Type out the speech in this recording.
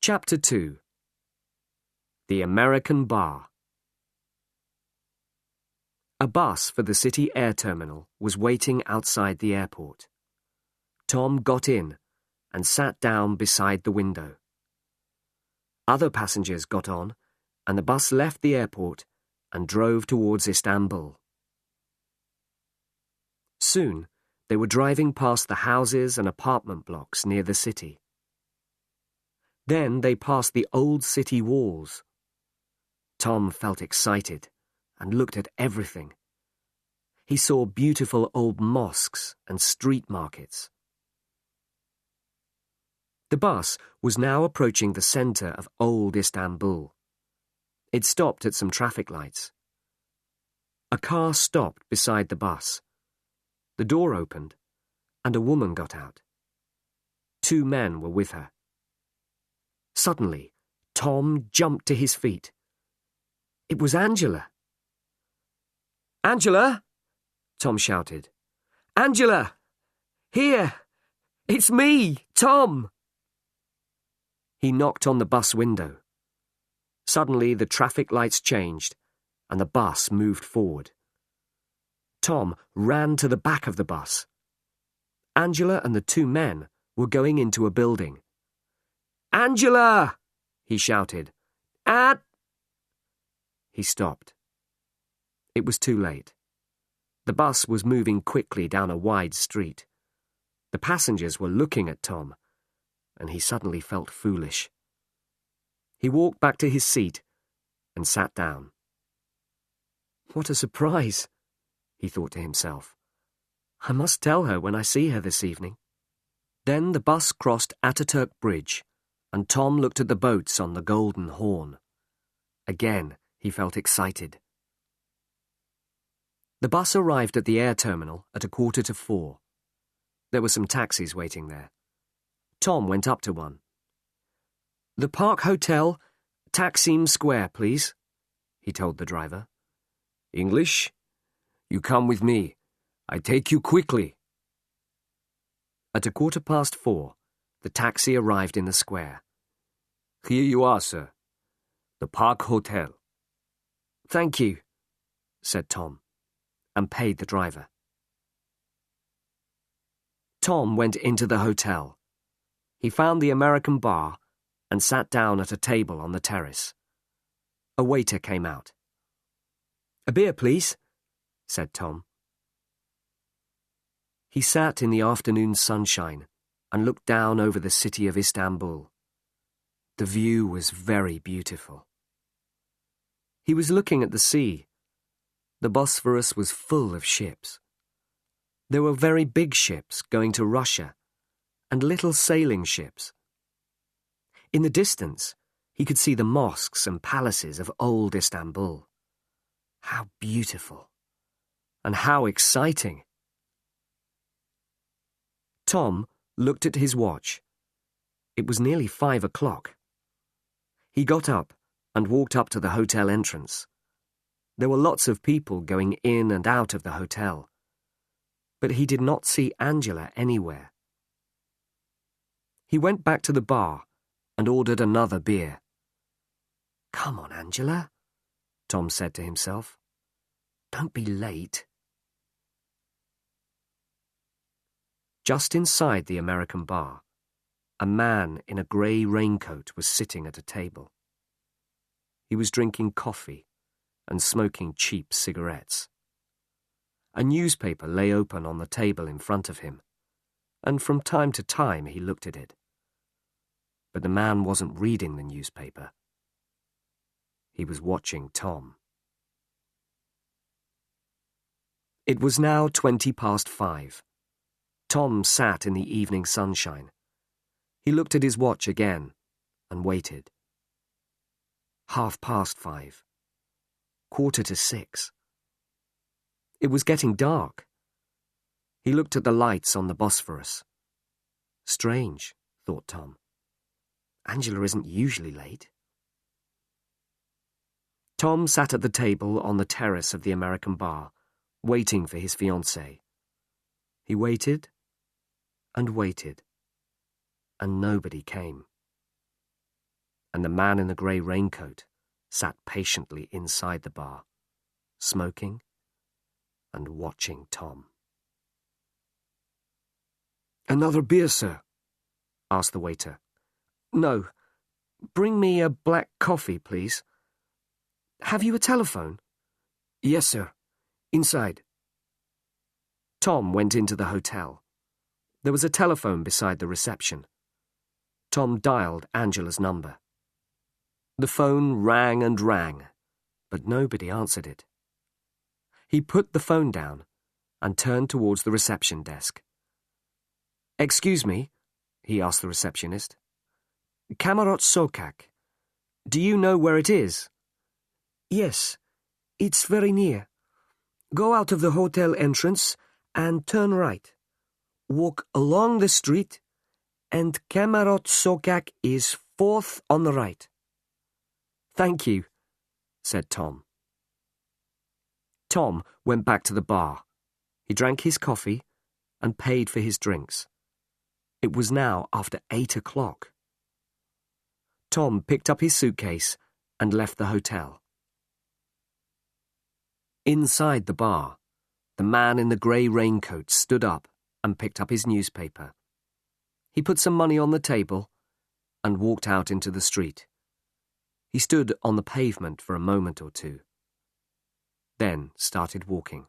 Chapter 2. The American Bar. A bus for the city air terminal was waiting outside the airport. Tom got in and sat down beside the window. Other passengers got on, and the bus left the airport and drove towards Istanbul. Soon, they were driving past the houses and apartment blocks near the city. Then they passed the old city walls. Tom felt excited and looked at everything. He saw beautiful old mosques and street markets. The bus was now approaching the centre of old Istanbul. It stopped at some traffic lights. A car stopped beside the bus. The door opened, and a woman got out. 2 men were with her. Suddenly, Tom jumped to his feet. It was Angela. "Angela!" Tom shouted. "Angela! Here! It's me, Tom!" He knocked on the bus window. Suddenly, the traffic lights changed, and the bus moved forward. Tom ran to the back of the bus. Angela and the 2 men were going into a building. "Angela!" he shouted. He stopped. It was too late. The bus was moving quickly down a wide street. The passengers were looking at Tom, and he suddenly felt foolish. He walked back to his seat and sat down. "What a surprise," he thought to himself. "I must tell her when I see her this evening." Then the bus crossed Ataturk Bridge, and Tom looked at the boats on the Golden Horn. Again, he felt excited. The bus arrived at the air terminal at 3:45. There were some taxis waiting there. Tom went up to one. "The Park Hotel, Taksim Square, please," he told the driver. "English? You come with me. I take you quickly." At 4:15, the taxi arrived in the square. "Here you are, sir. The Park Hotel." "Thank you," said Tom, and paid the driver. Tom went into the hotel. He found the American bar and sat down at a table on the terrace. A waiter came out. "A beer, please," said Tom. He sat in the afternoon sunshine and looked down over the city of Istanbul. The view was very beautiful. He was looking at the sea. The Bosphorus was full of ships. There were very big ships going to Russia, and little sailing ships. In the distance, he could see the mosques and palaces of old Istanbul. How beautiful, and how exciting! Tom looked at his watch. It was nearly 5 o'clock. He got up and walked up to the hotel entrance. There were lots of people going in and out of the hotel, but he did not see Angela anywhere. He went back to the bar and ordered another beer. "Come on, Angela," Tom said to himself. "Don't be late." Just inside the American bar, a man in a grey raincoat was sitting at a table. He was drinking coffee and smoking cheap cigarettes. A newspaper lay open on the table in front of him, and from time to time he looked at it. But the man wasn't reading the newspaper. He was watching Tom. It was now 5:20. Tom sat in the evening sunshine. He looked at his watch again and waited. 5:30. 5:45. It was getting dark. He looked at the lights on the Bosphorus. Strange, thought Tom. Angela isn't usually late. Tom sat at the table on the terrace of the American bar, waiting for his fiancée. He waited and waited, and nobody came. and the man in the grey raincoat sat patiently inside the bar, smoking and watching Tom. "Another beer, sir?" asked the waiter. No. Bring me a black coffee, please. Have you a telephone? "Yes, sir. Inside." Tom went into the hotel. There was a telephone beside the reception. Tom dialed Angela's number. The phone rang and rang, but nobody answered it. He put the phone down and turned towards the reception desk. "Excuse me," he asked the receptionist. "Kamarot Sokak. Do you know where it is?" "Yes, it's very near. Go out of the hotel entrance and turn right. Walk along the street, and Kamarot Sokak is fourth on the right." "Thank you," said Tom. Tom went back to the bar. He drank his coffee and paid for his drinks. It was now after 8 o'clock. Tom picked up his suitcase and left the hotel. Inside the bar, the man in the grey raincoat stood up and picked up his newspaper. He put some money on the table and walked out into the street. He stood on the pavement for a moment or two, then started walking.